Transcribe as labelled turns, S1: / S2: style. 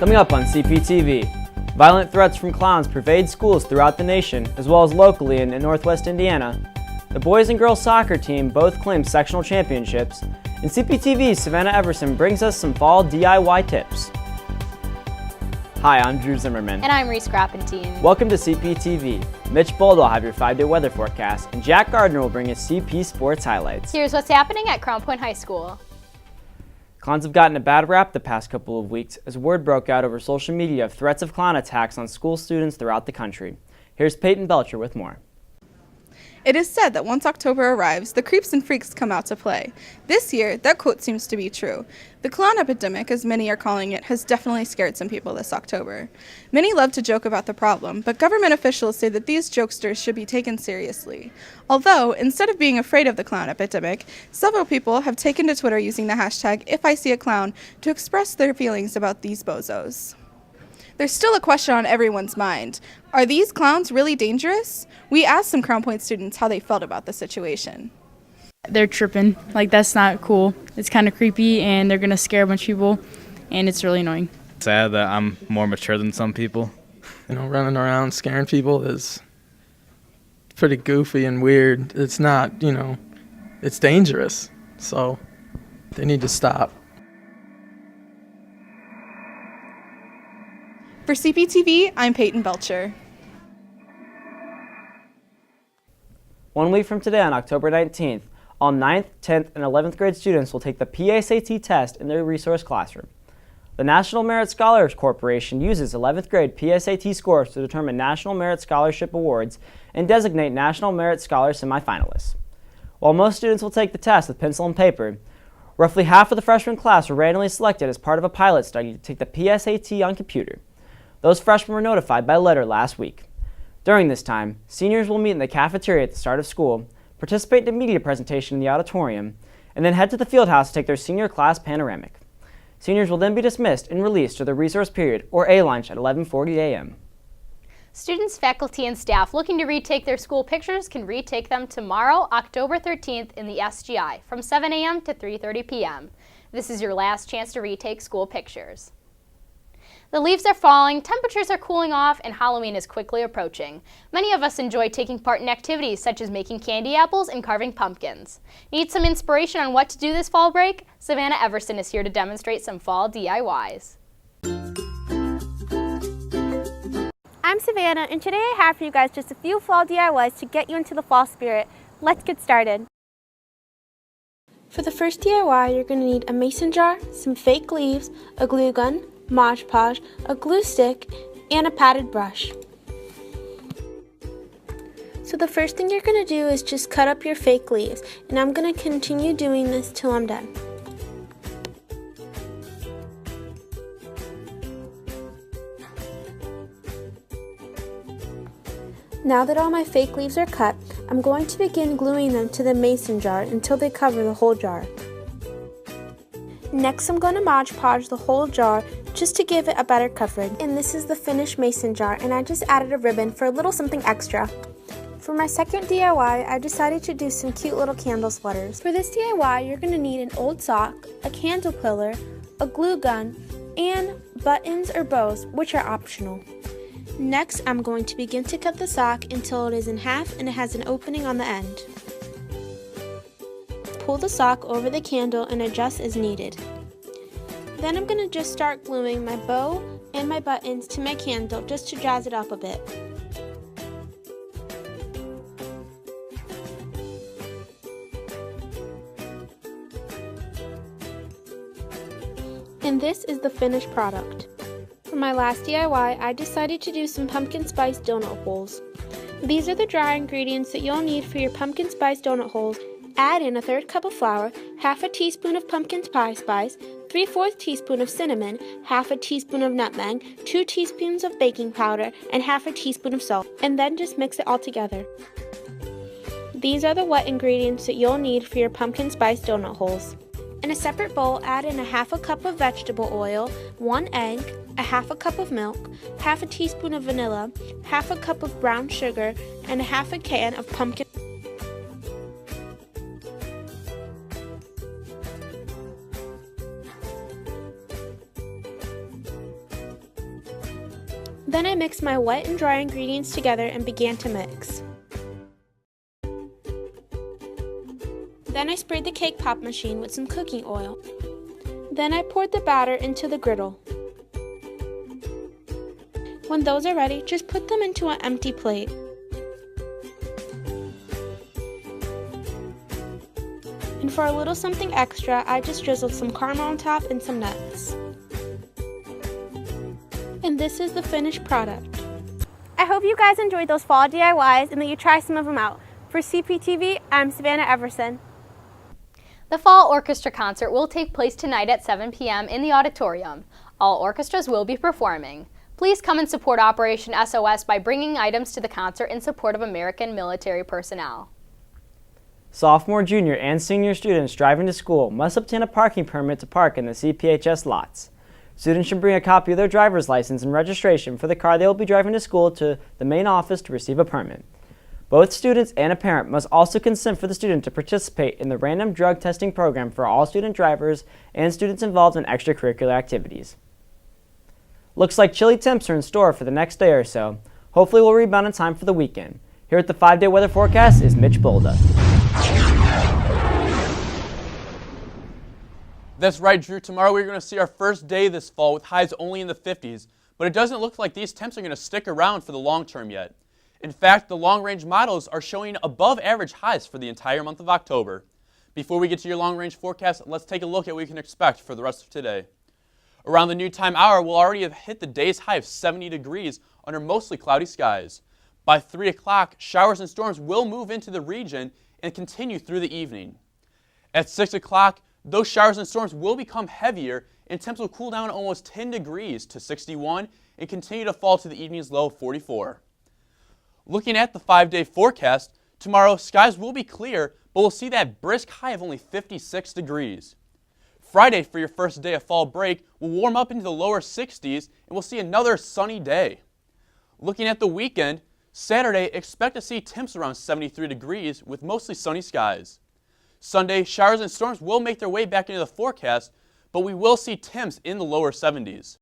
S1: Coming up on CPTV, violent threats from clowns pervade schools throughout the nation, as well as locally in Northwest Indiana. The boys and girls soccer team both claimed sectional championships, and CPTV's Savannah Everson brings us some fall DIY tips. Hi, I'm Drew Zimmerman.
S2: And I'm Reese Grappentine.
S1: Welcome to CPTV. Mitch Bold will have your 5-day weather forecast, and Jack Gardner will bring us CP sports highlights.
S2: Here's what's happening at Crown Point High School.
S1: Clowns have gotten a bad rap the past couple of weeks as word broke out over social media of threats of clown attacks on school students throughout the country. Here's Peyton Belcher with more.
S3: It is said that once October arrives, the creeps and freaks come out to play. This year, that quote seems to be true. The clown epidemic, as many are calling it, has definitely scared some people this October. Many love to joke about the problem, but government officials say that these jokesters should be taken seriously. Although, instead of being afraid of the clown epidemic, several people have taken to Twitter using the hashtag #IfISeeAClown to express their feelings about these bozos. There's still a question on everyone's mind. Are these clowns really dangerous? We asked some Crown Point students how they felt about the situation.
S4: They're tripping. Like, that's not cool. It's kind of creepy, and they're going to scare a bunch of people, and it's really annoying.
S5: Sad that I'm more mature than some people.
S6: Running around scaring people is pretty goofy and weird. It's not, it's dangerous. So they need to stop.
S3: For CPTV, I'm Peyton Belcher.
S1: 1 week from today, on October 19th, all 9th, 10th, and 11th grade students will take the PSAT test in their resource classroom. The National Merit Scholars Corporation uses 11th grade PSAT scores to determine National Merit Scholarship Awards and designate National Merit Scholar semifinalists. While most students will take the test with pencil and paper, roughly half of the freshman class were randomly selected as part of a pilot study to take the PSAT on computer. Those freshmen were notified by letter last week. During this time, seniors will meet in the cafeteria at the start of school, participate in a media presentation in the auditorium, and then head to the field house to take their senior class panoramic. Seniors will then be dismissed and released to the resource period or A-lunch at 11:40 a.m.
S2: Students, faculty, and staff looking to retake their school pictures can retake them tomorrow, October 13th in the SGI from 7 a.m. to 3:30 p.m. This is your last chance to retake school pictures. The leaves are falling, temperatures are cooling off, and Halloween is quickly approaching. Many of us enjoy taking part in activities such as making candy apples and carving pumpkins. Need some inspiration on what to do this fall break? Savannah Everson is here to demonstrate some fall DIYs.
S7: I'm Savannah, and today I have for you guys just a few fall DIYs to get you into the fall spirit. Let's get started. For the first DIY, you're going to need a mason jar, some fake leaves, a glue gun, Mod Podge, a glue stick, and a padded brush. So the first thing you're going to do is just cut up your fake leaves, and I'm going to continue doing this till I'm done. Now that all my fake leaves are cut, I'm going to begin gluing them to the mason jar until they cover the whole jar. Next, I'm going to Mod Podge the whole jar just to give it a better coverage. And this is the finished mason jar, and I just added a ribbon for a little something extra. For my second DIY, I decided to do some cute little candle sweaters. For this DIY, you're going to need an old sock, a candle pillar, a glue gun, and buttons or bows, which are optional. Next, I'm going to begin to cut the sock until it is in half and it has an opening on the end. Pull the sock over the candle and adjust as needed. Then I'm going to just start gluing my bow and my buttons to my candle just to jazz it up a bit. And this is the finished product. For my last DIY, I decided to do some pumpkin spice donut holes. These are the dry ingredients that you'll need for your pumpkin spice donut holes. Add in a 1/3 cup of flour, 1/2 teaspoon of pumpkin pie spice, 3/4 teaspoon of cinnamon, 1/2 teaspoon of nutmeg, 2 teaspoons of baking powder, and 1/2 teaspoon of salt, and then just mix it all together. These are the wet ingredients that you'll need for your pumpkin spice donut holes. In a separate bowl, add in a 1/2 cup of vegetable oil, 1 egg, a 1/2 cup of milk, 1/2 teaspoon of vanilla, 1/2 cup of brown sugar, and a 1/2 can of pumpkin. Then I mixed my wet and dry ingredients together and began to mix. Then I sprayed the cake pop machine with some cooking oil. Then I poured the batter into the griddle. When those are ready, just put them into an empty plate. And for a little something extra, I just drizzled some caramel on top and some nuts. And this is the finished product.
S8: I hope you guys enjoyed those fall DIYs and that you try some of them out. For CPTV, I'm Savannah Everson.
S2: The Fall Orchestra Concert will take place tonight at 7 p.m. in the auditorium. All orchestras will be performing. Please come and support Operation SOS by bringing items to the concert in support of American military personnel.
S1: Sophomore, junior, and senior students driving to school must obtain a parking permit to park in the CPHS lots. Students should bring a copy of their driver's license and registration for the car they will be driving to school to the main office to receive a permit. Both students and a parent must also consent for the student to participate in the random drug testing program for all student drivers and students involved in extracurricular activities. Looks like chilly temps are in store for the next day or so. Hopefully we'll rebound in time for the weekend. Here at the 5-day weather forecast is Mitch Bolda.
S9: That's right, Drew. Tomorrow we're going to see our first day this fall with highs only in the 50s, but it doesn't look like these temps are going to stick around for the long term yet. In fact, the long-range models are showing above average highs for the entire month of October. Before we get to your long-range forecast, let's take a look at what we can expect for the rest of today. Around the noontime hour, we'll already have hit the day's high of 70 degrees under mostly cloudy skies. By 3 o'clock, showers and storms will move into the region and continue through the evening. At 6 o'clock, those showers and storms will become heavier and temps will cool down almost 10 degrees to 61 and continue to fall to the evening's low of 44. Looking at the 5-day forecast, tomorrow skies will be clear, but we'll see that brisk high of only 56 degrees. Friday, for your first day of fall break, will warm up into the lower 60s and we'll see another sunny day. Looking at the weekend, Saturday, expect to see temps around 73 degrees with mostly sunny skies. Sunday, showers and storms will make their way back into the forecast, but we will see temps in the lower 70s.